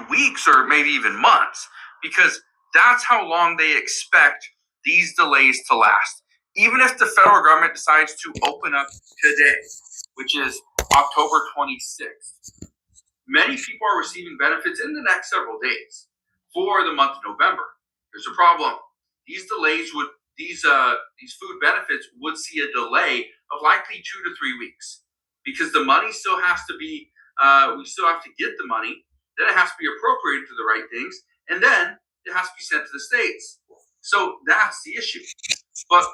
weeks or maybe even months, because that's how long they expect these delays to last. Even if the federal government decides to open up today, which is October 26th, many people are receiving benefits in the next several days for the month of November. There's a problem. These delays would these food benefits would see a delay of likely 2 to 3 weeks, because the money still has to be we still have to get the money, then it has to be appropriated to the right things, and then it has to be sent to the states. So that's the issue. But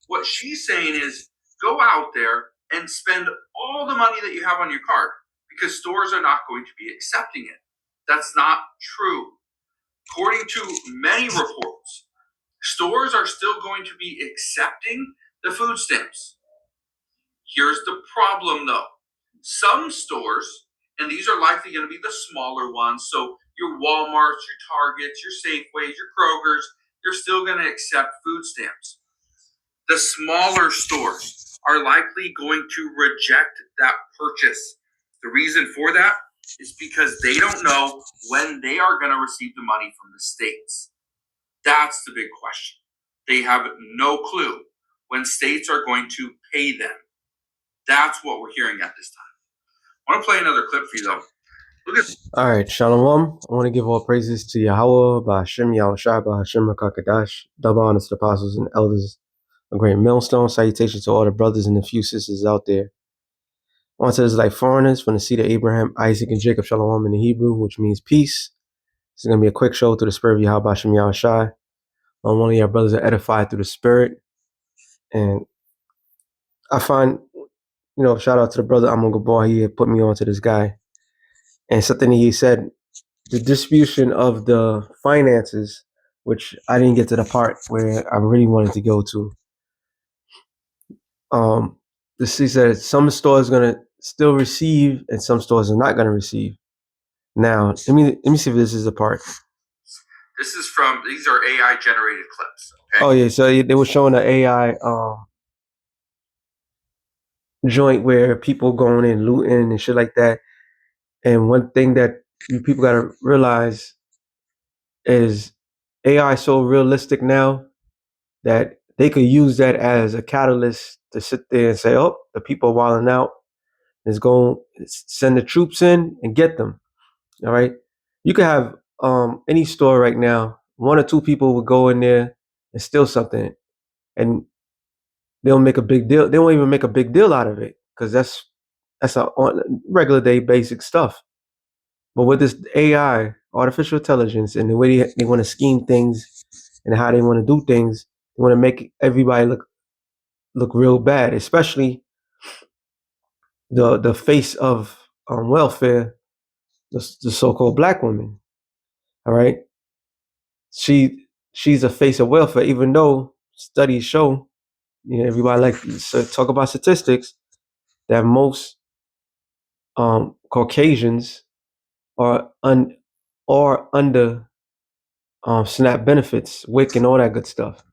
what she's saying is, go out there and spend all the money that you have on your card, because stores are not going to be accepting it. That's not true. According to many reports, stores are still going to be accepting the food stamps. Here's the problem, though. Some stores, and these are likely going to be the smaller ones, so your Walmarts, your Targets, your Safeways, your Krogers, they're still going to accept food stamps. The smaller stores are likely going to reject that purchase. The reason for that is because they don't know when they are going to receive the money from the states. That's the big question. They have no clue when states are going to pay them. That's what we're hearing at this time. I want to play another clip for you, though. Look at. All right, Shalom. I want to give all praises to Yahweh, Ba'Hashem, Yahushua, Ba'Hashem, Rakakadash, double honors to the apostles and elders, a great millstone. Salutations to all the brothers and the few sisters out there. On to this like foreigners from the seed of Abraham, Isaac, and Jacob, Shalom in the Hebrew, which means peace. This is going to be a quick show through the spirit of Yahweh, Ba'Hashem, Yahushua. One of your brothers are edified through the spirit. And I find, shout out to the brother Amon Gabor. He had put me on to this guy. And something he said, the distribution of the finances, which I didn't get to the part where I really wanted to go to. He said some stores are gonna still receive and some stores are not gonna receive. Now, let me see if this is a part. These are AI generated clips. Okay? Oh yeah, so they were showing the AI joint where people going in looting and shit like that. And one thing that you people gotta realize is AI is so realistic now that they could use that as a catalyst to sit there and say, oh, the people are wilding out. Let's go send the troops in and get them. All right. You could have any store right now, one or two people would go in there and steal something, and they'll make a big deal. They won't even make a big deal out of it because that's a regular day basic stuff. But with this AI, artificial intelligence, and the way they want to scheme things and how they want to do things, they want to make everybody look real bad, especially the face of welfare, the so-called black woman. All right, she's a face of welfare, even though studies show, everybody like to talk about statistics, that most Caucasians are under SNAP benefits, WIC, and all that good stuff.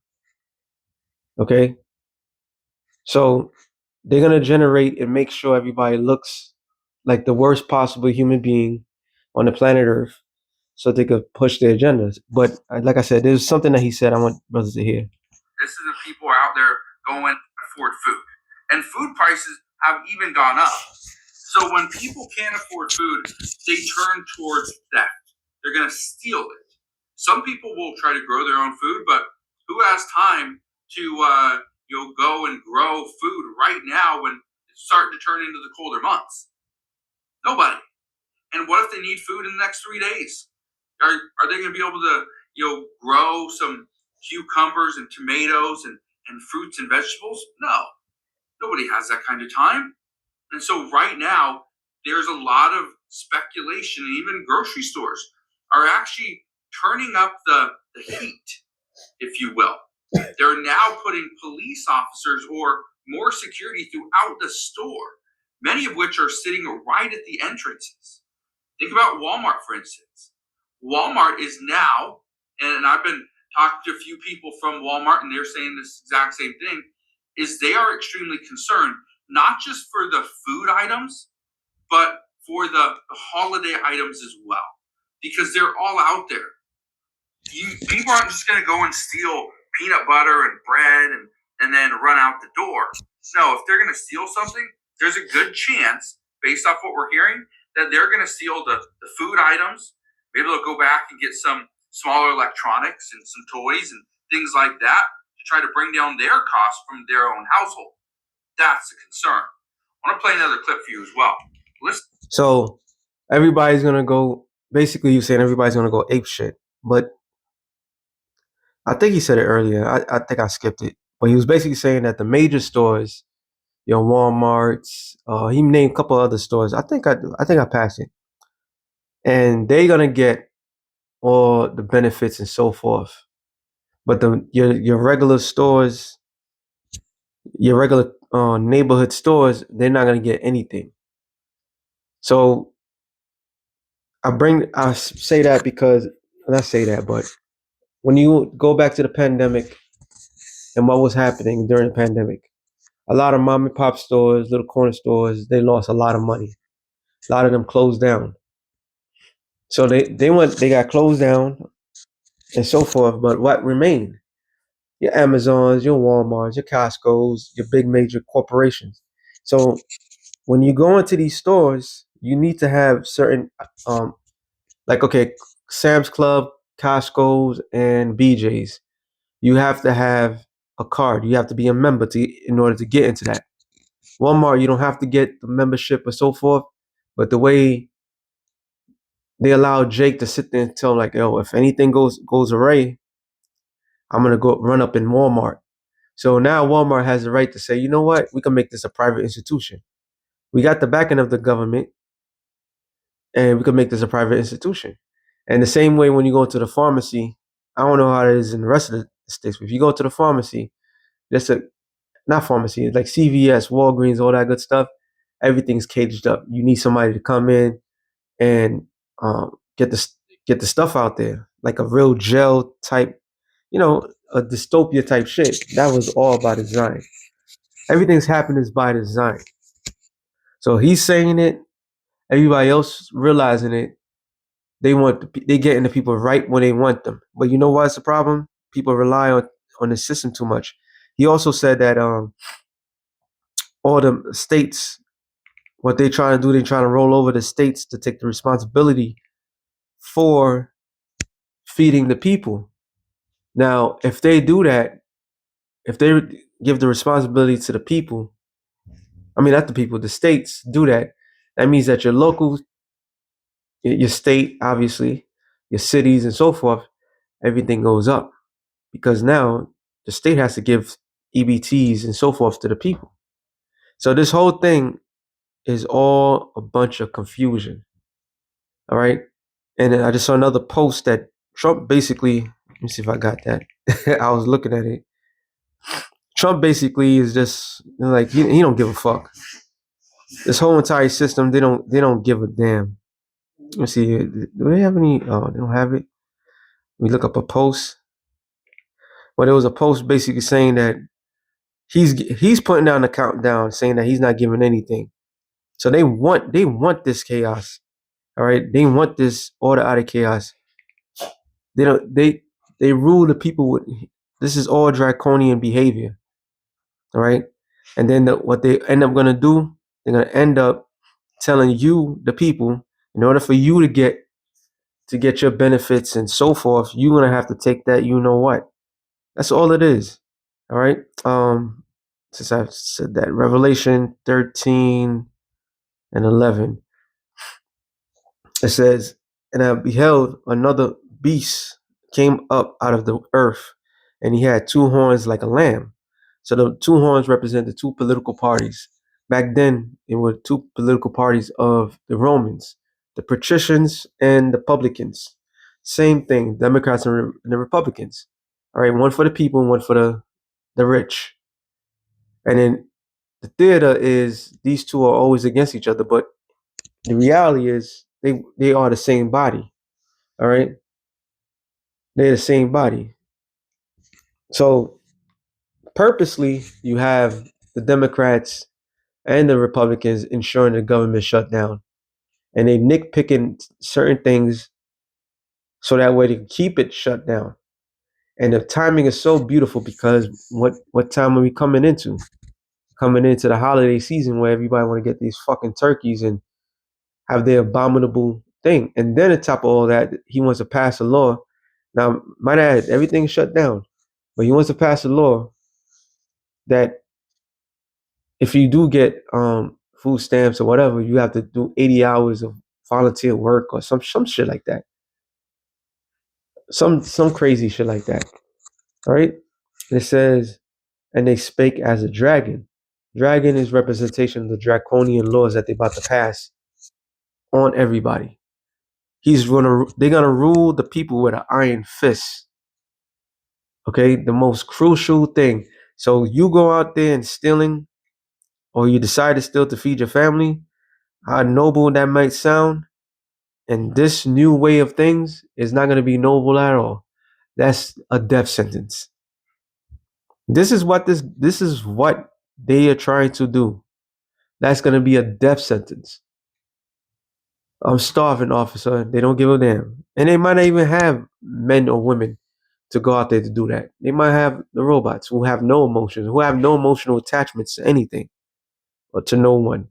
Okay, so they're gonna generate and make sure everybody looks like the worst possible human being on the planet Earth, so they could push their agendas. But like I said, there's something that he said I want brothers to hear. This is the people out there going to afford food, and food prices have even gone up. So when people can't afford food, they turn towards theft. They're going to steal it. Some people will try to grow their own food, but who has time to go and grow food right now when it's starting to turn into the colder months? Nobody. And what if they need food in the next 3 days? Are they going to be able to grow some cucumbers and tomatoes and fruits and vegetables? No. Nobody has that kind of time. And so right now, there's a lot of speculation, and even grocery stores are actually turning up the heat, if you will. They're now putting police officers or more security throughout the store, many of which are sitting right at the entrances. Think about Walmart, for instance. Walmart is now, and I've been talking to a few people from Walmart, and they're saying this exact same thing, is they are extremely concerned, not just for the food items, but for the holiday items as well. because they're all out there. People aren't just going to go and steal peanut butter and bread and then run out the door. No, if they're going to steal something, there's a good chance, based off what we're hearing, that they're going to steal the food items. Maybe they'll go back and get some smaller electronics and some toys and things like that to try to bring down their costs from their own household. That's a concern. I want to play another clip for you as well. Listen. So everybody's gonna go. Basically, you saying everybody's gonna go ape shit, but I think he said it earlier. I think I skipped it, but he was basically saying that the major stores, Walmart's. He named a couple other stores. I think I passed it, and they're gonna get all the benefits and so forth. But your regular stores, your regular neighborhood stores, they're not gonna get anything. So I say that because not say that, but when you go back to the pandemic and what was happening during the pandemic, a lot of mom and pop stores, little corner stores, they lost a lot of money. A lot of them closed down. So they got closed down and so forth. But what remained? Your Amazons, your Walmarts, your Costco's, your big major corporations. So when you go into these stores, you need to have certain like okay, Sam's Club, Costco's, and BJ's. You have to have a card. You have to be a member in order to get into that. Walmart, you don't have to get the membership or so forth. But the way they allow Jake to sit there and tell him, like, yo, if anything goes awry, I'm gonna go run up in Walmart. So now Walmart has the right to say, you know what, we can make this a private institution. We got the backing of the government, and we can make this a private institution. And the same way when you go to the pharmacy, I don't know how it is in the rest of the states, but if you go to the pharmacy, there's a not pharmacy, it's like CVS, Walgreens, all that good stuff. Everything's caged up. You need somebody to come in and get the stuff out there, like a real gel type, a dystopia type shit. That was all by design. Everything's happening is by design. So he's saying it. Everybody else realizing it. They getting the people right when they want them. But you know what's the problem? People rely on the system too much. He also said that all the states, what they trying to do, they trying to roll over the states to take the responsibility for feeding the people. Now, if they do that, if they give the responsibility to the people, I mean not the people, the states do that. That means that your local, your state, obviously, your cities and so forth, everything goes up because now the state has to give EBTs and so forth to the people. So this whole thing is all a bunch of confusion. All right. And then I just saw another post that Trump basically, let me see if I got that. I was looking at it. Trump basically is just like he don't give a fuck. This whole entire system, they don't give a damn. Let's see, do they have any? Oh, they don't have it. We look up a post. Well, there was a post basically saying that he's putting down the countdown, saying that he's not giving anything. So they want this chaos. All right, they want this order out of chaos. They don't they rule the people with this is all draconian behavior. All right, and then what they end up gonna do, they're gonna end up telling you, the people, in order for you to get your benefits and so forth, you're gonna have to take that. You know what? That's all it is. All right. Since I've said that, Revelation 13 and 11. It says, and I beheld another beast came up out of the earth, and he had two horns like a lamb. So the two horns represent the two political parties. Back then, it were two political parties of the Romans, the patricians and the publicans. Same thing, Democrats and the Republicans. All right, one for the people and one for the rich. And then the theater is these two are always against each other, but the reality is they are the same body. All right, they're the same body. So purposely, you have the Democrats and the Republicans ensuring the government shut down, and they nitpicking certain things so that way they can keep it shut down. And the timing is so beautiful because what time are we coming into? Coming into the holiday season where everybody want to get these fucking turkeys and have their abominable thing. And then on top of all that, he wants to pass a law. Now, might add, everything's shut down, but he wants to pass a law that if you do get food stamps or whatever, you have to do 80 hours of volunteer work or some shit like that. Some crazy shit like that. All right. It says, and they spake as a dragon. Dragon is representation of the draconian laws that they're about to pass on everybody. They're gonna rule the people with an iron fist. Okay, the most crucial thing. So you go out there and stealing, or you decide to steal to feed your family, how noble that might sound, and this new way of things is not gonna be noble at all. That's a death sentence. This is what they are trying to do. That's gonna be a death sentence. I'm starving, officer. They don't give a damn. And they might not even have men or women to go out there to do that. They might have the robots who have no emotions, who have no emotional attachments to anything or to no one.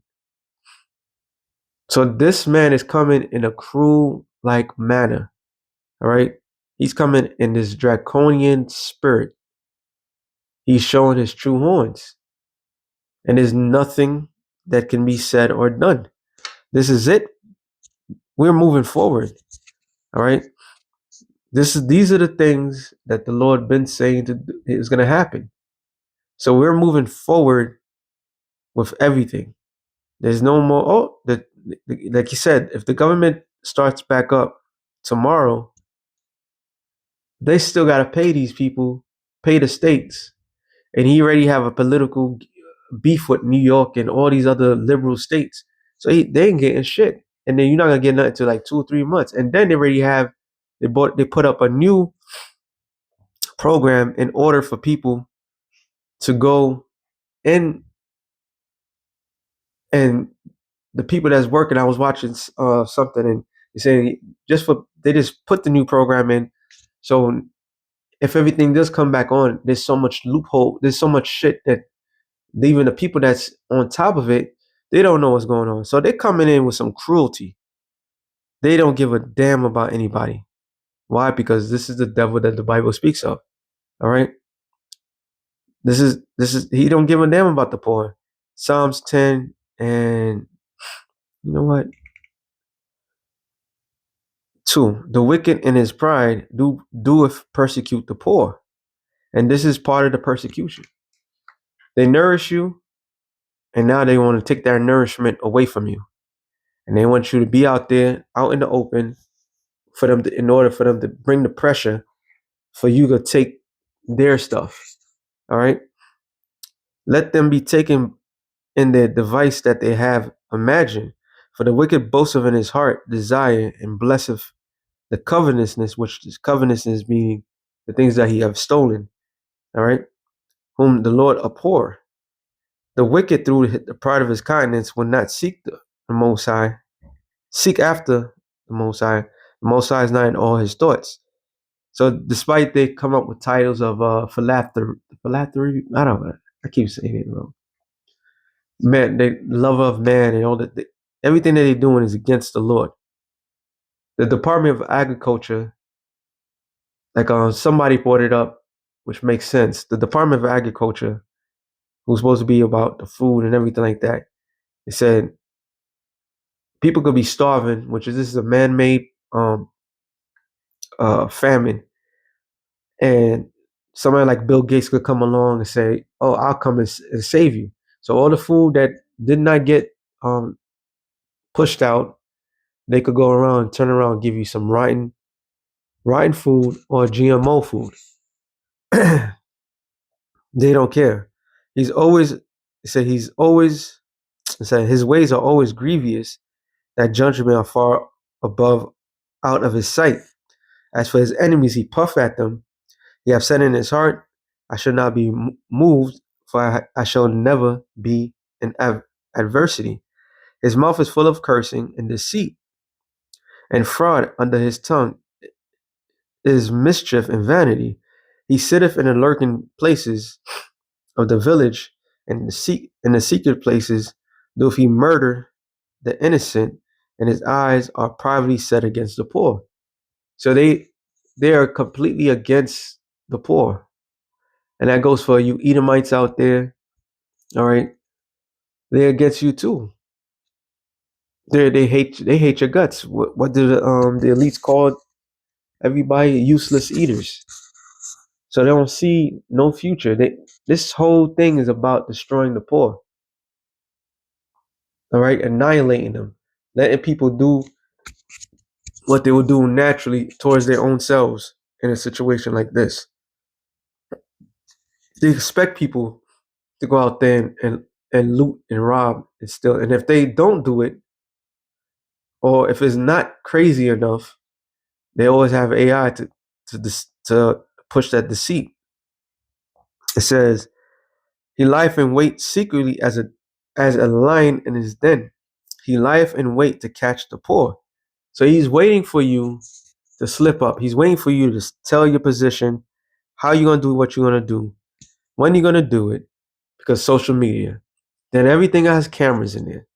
So this man is coming in a cruel like manner. All right. He's coming in this draconian spirit. He's showing his true horns. And there's nothing that can be said or done. This is it. We're moving forward. All right. These are the things that the Lord been saying is going to happen. So we're moving forward with everything. There's no more. Like you said, if the government starts back up tomorrow, they still got to pay these people, pay the states, and he already have a political beef with New York and all these other liberal states. So they ain't getting shit, and then you're not gonna get nothing until like 2 or 3 months, and then they put up a new program in order for people to go in, and the people that's working. I was watching something, and they saying they just put the new program in, so if everything does come back on, there's so much loophole, there's so much shit that even the people that's on top of it, they don't know what's going on. So they're coming in with some cruelty. They don't give a damn about anybody. Why? Because this is the devil that the Bible speaks of. All right. This is he don't give a damn about the poor. Psalms 10 and you know what? 2. The wicked in his pride doeth persecute the poor. And this is part of the persecution. They nourish you, and now they want to take that nourishment away from you. And they want you to be out there, out in the open, in order for them to bring the pressure for you to take their stuff. All right. Let them be taken in their device that they have imagined. For the wicked boasteth in his heart desire and blesseth the covetousness, which is covetousness meaning the things that he have stolen. All right. Whom the Lord abhor. The wicked through the pride of his kindness will not seek the Most High. Seek after the Most High. The Most High is not in all his thoughts. So despite they come up with titles of philanthropy, I don't know. I keep saying it wrong. Man, they lover of man and all that. Everything that they're doing is against the Lord. The Department of Agriculture, like somebody brought it up, which makes sense. The Department of Agriculture, who's supposed to be about the food and everything like that, they said people could be starving, this is a man-made famine, and somebody like Bill Gates could come along and say, "Oh, I'll come and save you." So all the food that did not get pushed out, they could go around, turn around, and give you some rotten food or GMO food. They don't care. He's always said he's always said his ways are always grievous. That judgment are far above out of his sight. As for his enemies, he puff at them. He have said in his heart, I shall not be moved, for I shall never be in adversity. His mouth is full of cursing and deceit, and fraud under his tongue. is mischief and vanity. He sitteth in the lurking places of the village, and in the secret places doth he murder the innocent, and his eyes are privately set against the poor. So they are completely against the poor. And that goes for you Edomites out there. All right. They're against you too. They hate your guts. What do the elites call everybody? Useless eaters. So they don't see no future. This whole thing is about destroying the poor. All right, annihilating them, letting people do what they would do naturally towards their own selves in a situation like this. They expect people to go out there and loot and rob and steal. And if they don't do it, or if it's not crazy enough, they always have AI to push that deceit. It says, "He lieth in wait secretly as a lion in his den. He lieth in wait to catch the poor." So he's waiting for you to slip up. He's waiting for you to tell your position, how you're gonna do what you're gonna do, when you're gonna do it, because social media. Then everything has cameras in there.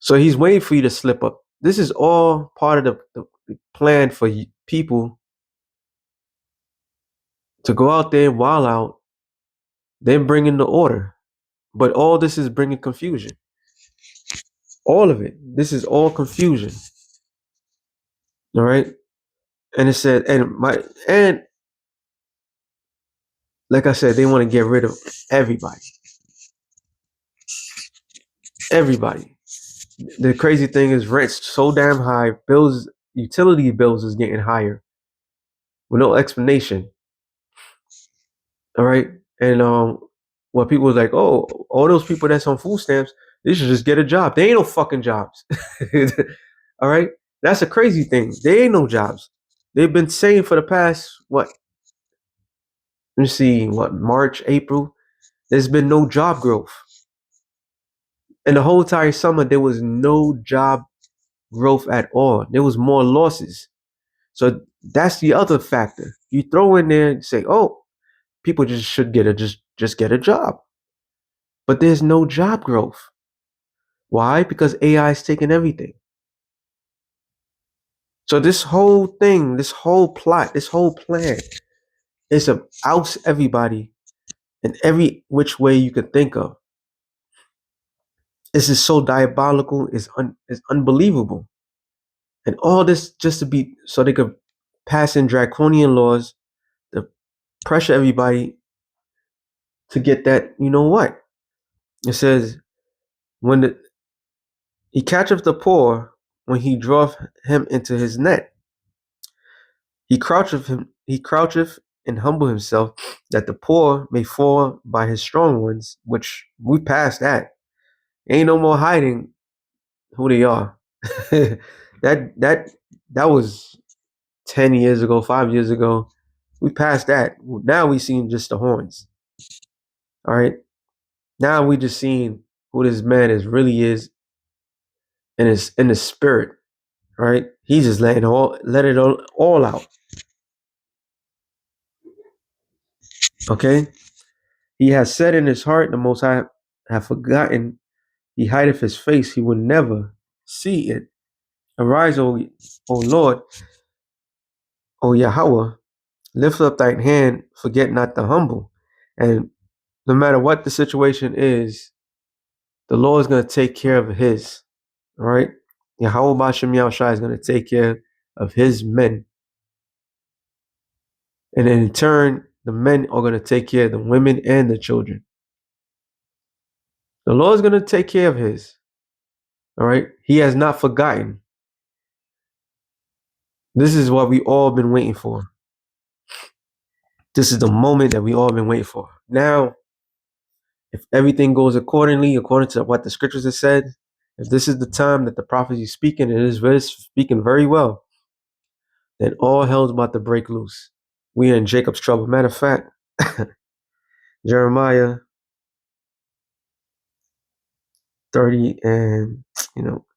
So he's waiting for you to slip up. This is all part of the plan for people to go out there and wild out, then bring in the order. But all this is bringing confusion. All of it. This is all confusion. All right. And it said, and like I said, they want to get rid of everybody. Everybody. The crazy thing is rent's so damn high, bills, utility bills is getting higher with no explanation. All right. And what people was like, oh, all those people that's on food stamps, they should just get a job. They ain't no fucking jobs. All right. That's a crazy thing. They ain't no jobs. They've been saying for the past what? Let me see, what, March, April? There's been no job growth. And the whole entire summer, there was no job growth at all. There was more losses. So that's the other factor. You throw in there and say, oh, people just should just get a job. But there's no job growth. Why? Because AI is taking everything. So this whole thing, this whole plot, this whole plan is to oust everybody in every which way you could think of. This is so diabolical, it's unbelievable. And all this just to be so they could pass in draconian laws to pressure everybody to get that, you know what? It says, when he catcheth the poor, when he draweth him into his net, he croucheth and humble himself, that the poor may fall by his strong ones, which we passed that. Ain't no more hiding who they are. That was 10 years ago, 5 years ago. We passed that. Now we seen just the horns. All right. Now we just seen who this man is really is and is in the spirit. Right? He's just let it all out. Okay? He has said in his heart, the most high have forgotten, he hideth his face, he will never see it. Arise, O Lord, O Yahweh, lift up thine hand, forget not the humble. And no matter what the situation is, the Lord is going to take care of his. All right? Yahweh Bashem Yahushua is going to take care of his men. And in turn, the men are going to take care of the women and the children. The Lord is going to take care of his. All right? He has not forgotten. This is what we all been waiting for. This is the moment that we all been waiting for. Now, if everything goes according to what the scriptures have said, if this is the time that the prophecy is speaking, and it is speaking very well, then all hell's about to break loose. We are in Jacob's trouble. Matter of fact, Jeremiah 30 and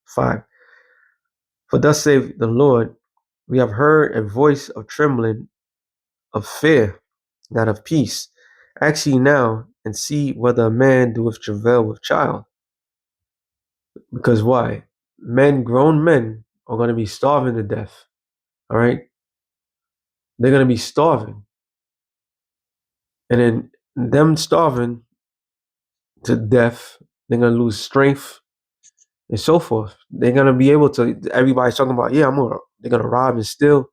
5. For thus saith the Lord, We have heard a voice of trembling, of fear, not of peace. Ask ye now, and see whether a man doeth travail with child. Because why? Grown men, are going to be starving to death. All right? They're going to be starving. And then them starving to death, they're going to lose strength and so forth. They're going to be able to, everybody's talking about, yeah, they're going to rob and steal.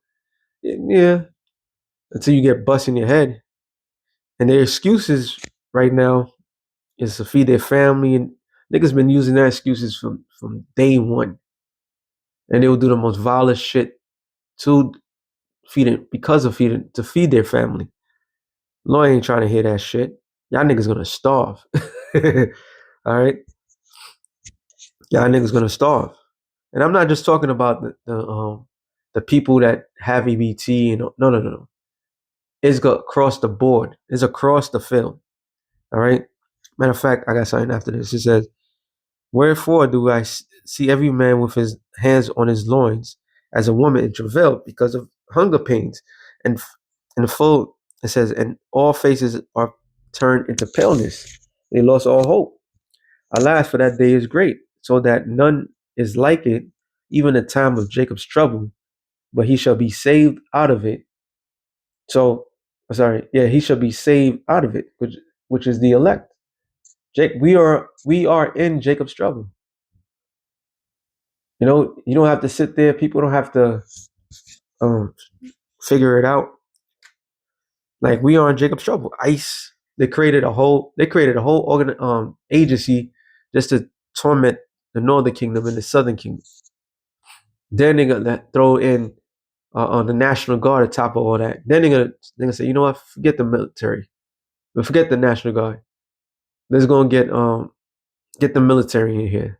Yeah, until you get bust in your head. And their excuses right now is to feed their family. And niggas been using that excuses from day one. And they will do the most vilest shit to to feed their family. Lawyer ain't trying to hear that shit. Y'all niggas gonna starve. All right? Y'all niggas gonna starve. And I'm not just talking about the people that have EBT and no. It's across the board. It's across the field. All right. Matter of fact, I got something after this. It says, "Wherefore do I see every man with his hands on his loins, as a woman in travail because of hunger pains, and in full." It says, "And all faces are turned into paleness. They lost all hope. Alas, for that day is great, so that none is like it, even the time of Jacob's trouble. But he shall be saved out of it." So, sorry, yeah, he shall be saved out of it, which is the elect. Jake, we are in Jacob's trouble. You don't have to sit there. People don't have to um, figure it out. Like, we are in Jacob's trouble. ICE. They created a whole agency just to torment the Northern Kingdom and the Southern Kingdom. Then they're gonna throw in on the National Guard on top of all that. Then they're gonna say, you know what? Forget the military. But forget the National Guard. Let's go and get the military in here.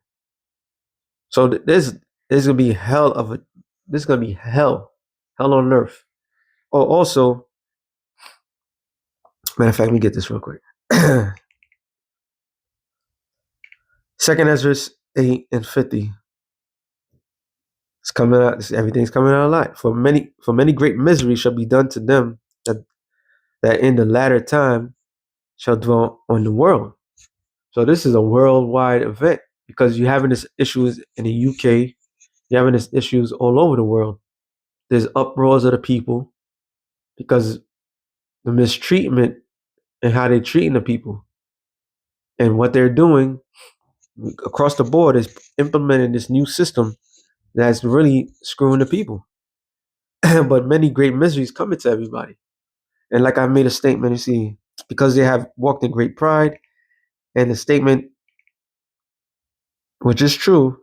So there's gonna be this is gonna be hell on earth. Oh, also, matter of fact, let me get this real quick. Second Ezra 8:50. It's coming out. Everything's coming out a lot. For many great misery shall be done to them that in the latter time shall dwell on the world. So this is a worldwide event because you're having this issues in the UK. You're having this issues all over the world. There's uproars of the people because the mistreatment and how they're treating the people and what they're doing across the board is implementing this new system that's really screwing the people. But many great miseries coming to everybody. And like I made a statement, you see, because they have walked in great pride, and the statement, which is true,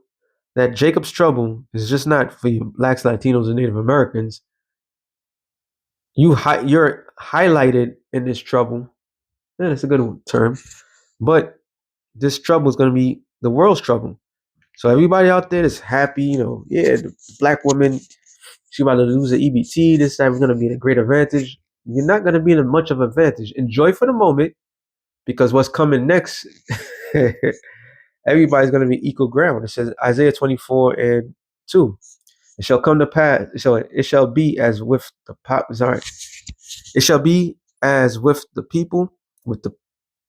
that Jacob's trouble is just not for you blacks, Latinos, and Native Americans. You're highlighted in this trouble. Yeah, that's a good term. But this trouble is going to be the world's trouble. So everybody out there is happy, yeah, the black woman, she about to lose the EBT. This time is going to be a great advantage. You're not going to be in much of an advantage. Enjoy for the moment, because what's coming next, everybody's going to be equal ground. It says Isaiah 24:2. It shall come to pass. It shall be as with the sorry. It shall be as with the people, with the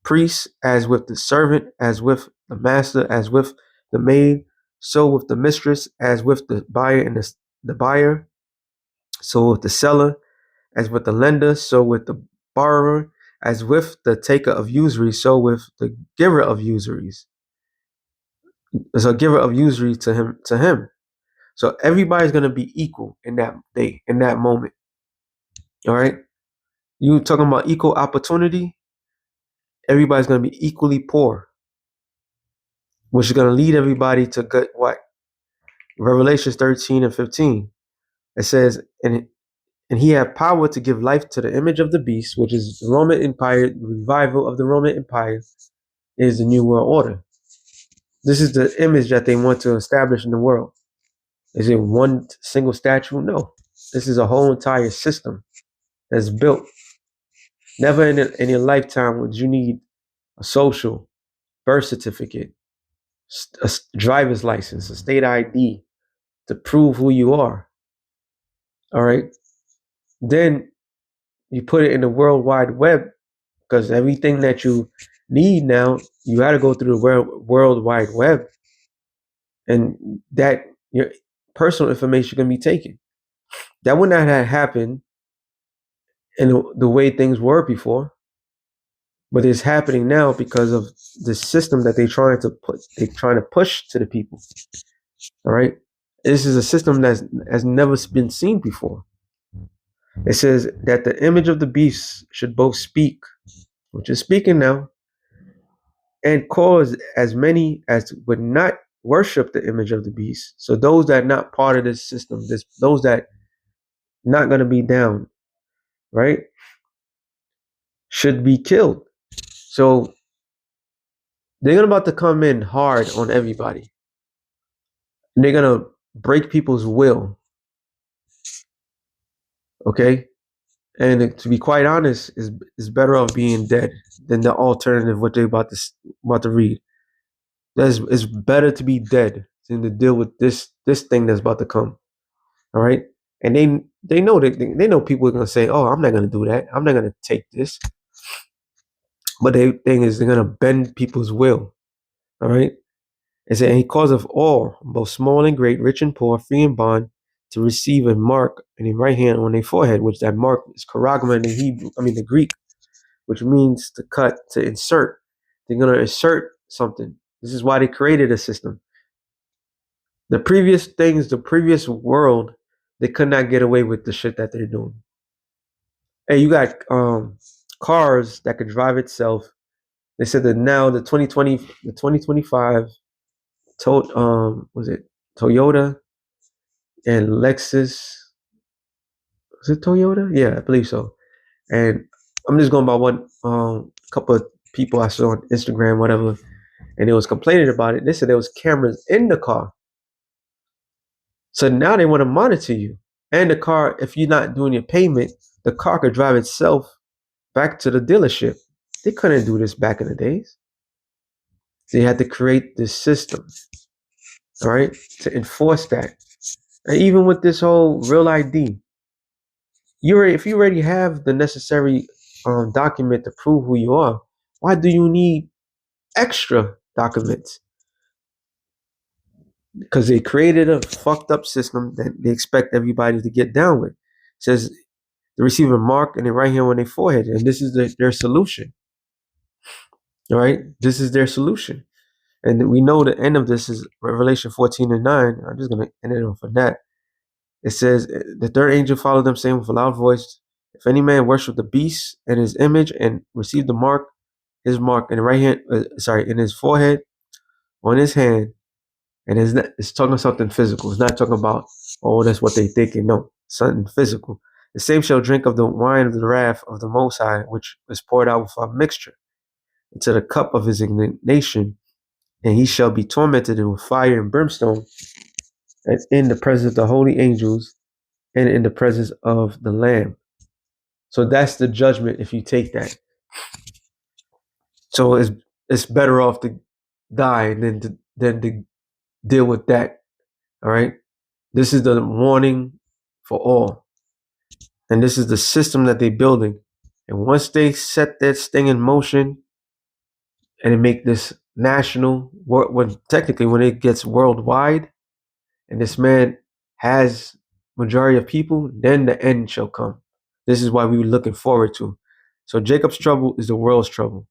priest, as with the servant, as with the master, as with the maid, so with the mistress, as with the buyer and the buyer, so with the seller, as with the lender, so with the borrower, as with the taker of usury, so with the giver of usuries. There's a giver of usury to him. So everybody's gonna be equal in that day, in that moment. All right. You talking about equal opportunity? Everybody's gonna be equally poor, which is gonna lead everybody to get what? Revelations 13:15. It says, and he had power to give life to the image of the beast, which is the Roman Empire. The revival of the Roman Empire is the New World Order. This is the image that they want to establish in the world. Is it one single statue? No. This is a whole entire system that's built. Never in your lifetime would you need a social, birth certificate, a driver's license, a state ID to prove who you are. All right. Then you put it in the World Wide Web because everything that you need now, you got to go through the World Wide Web, and that your personal information can be taken. That would not have happened in the way things were before, but it's happening now because of the system that they're trying to push to the people. All right. This is a system that has never been seen before. It says that the image of the beast should both speak, which is speaking now, and cause as many as would not worship the image of the beast. So those that are not part of this system, those that not going to be down, right, should be killed. So they're about to come in hard on everybody. And they're going to break people's will. Okay. And to be quite honest, is better off being dead than the alternative what they're about to read. It's better to be dead than to deal with this thing that's about to come. All right. And they know they know people are gonna say, "Oh, I'm not gonna do that. I'm not gonna take this." But the thing is, they're gonna bend people's will. All right. It said, "And he causeth all, both small and great, rich and poor, free and bond, to receive a mark in the right hand on their forehead," which that mark is charagma in the Hebrew. I mean the Greek, which means to cut, to insert. They're gonna insert something. This is why they created a system. The previous things, the previous world, they could not get away with the shit that they're doing. Hey, you got cars that could drive itself. They said that now the 2025 was it Toyota and Lexus? Was it Toyota? Yeah, I believe so. And I'm just going by one couple of people I saw on Instagram, whatever, and they was complaining about it. They said there was cameras in the car. So now they want to monitor you. And the car, if you're not doing your payment, the car could drive itself back to the dealership. They couldn't do this back in the days. They had to create this system, all right, to enforce that. And even with this whole real ID, if you already have the necessary document to prove who you are, why do you need extra documents? Because they created a fucked up system that they expect everybody to get down with. It says the receiver mark in the right hand on their forehead, and this is their solution. All right, this is their solution. And we know the end of this is Revelation 14 and 9. I'm just going to end it off of that. It says, the third angel followed them, saying with a loud voice, "If any man worship the beast and his image and receive the mark, his mark in the right hand, in his forehead, on his hand," and it's talking something physical. It's not talking about, oh, that's what they thinking. No, something physical. "The same shall drink of the wine of the wrath of the Most High, which is poured out without mixture, into the cup of his indignation, and he shall be tormented with fire and brimstone, and in the presence of the holy angels, and in the presence of the Lamb." So that's the judgment if you take that. So it's better off to die than to deal with that. All right. This is the warning for all, and this is the system that they're building. And once they set this thing in motion and they make this national, when it gets worldwide, and this man has majority of people, then the end shall come. This is why we were looking forward to. So Jacob's trouble is the world's trouble.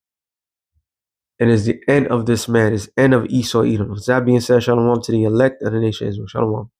And is the end of this man, is end of Esau Edom. With that being said, shalom to the elect of the nation of Israel. Shalom.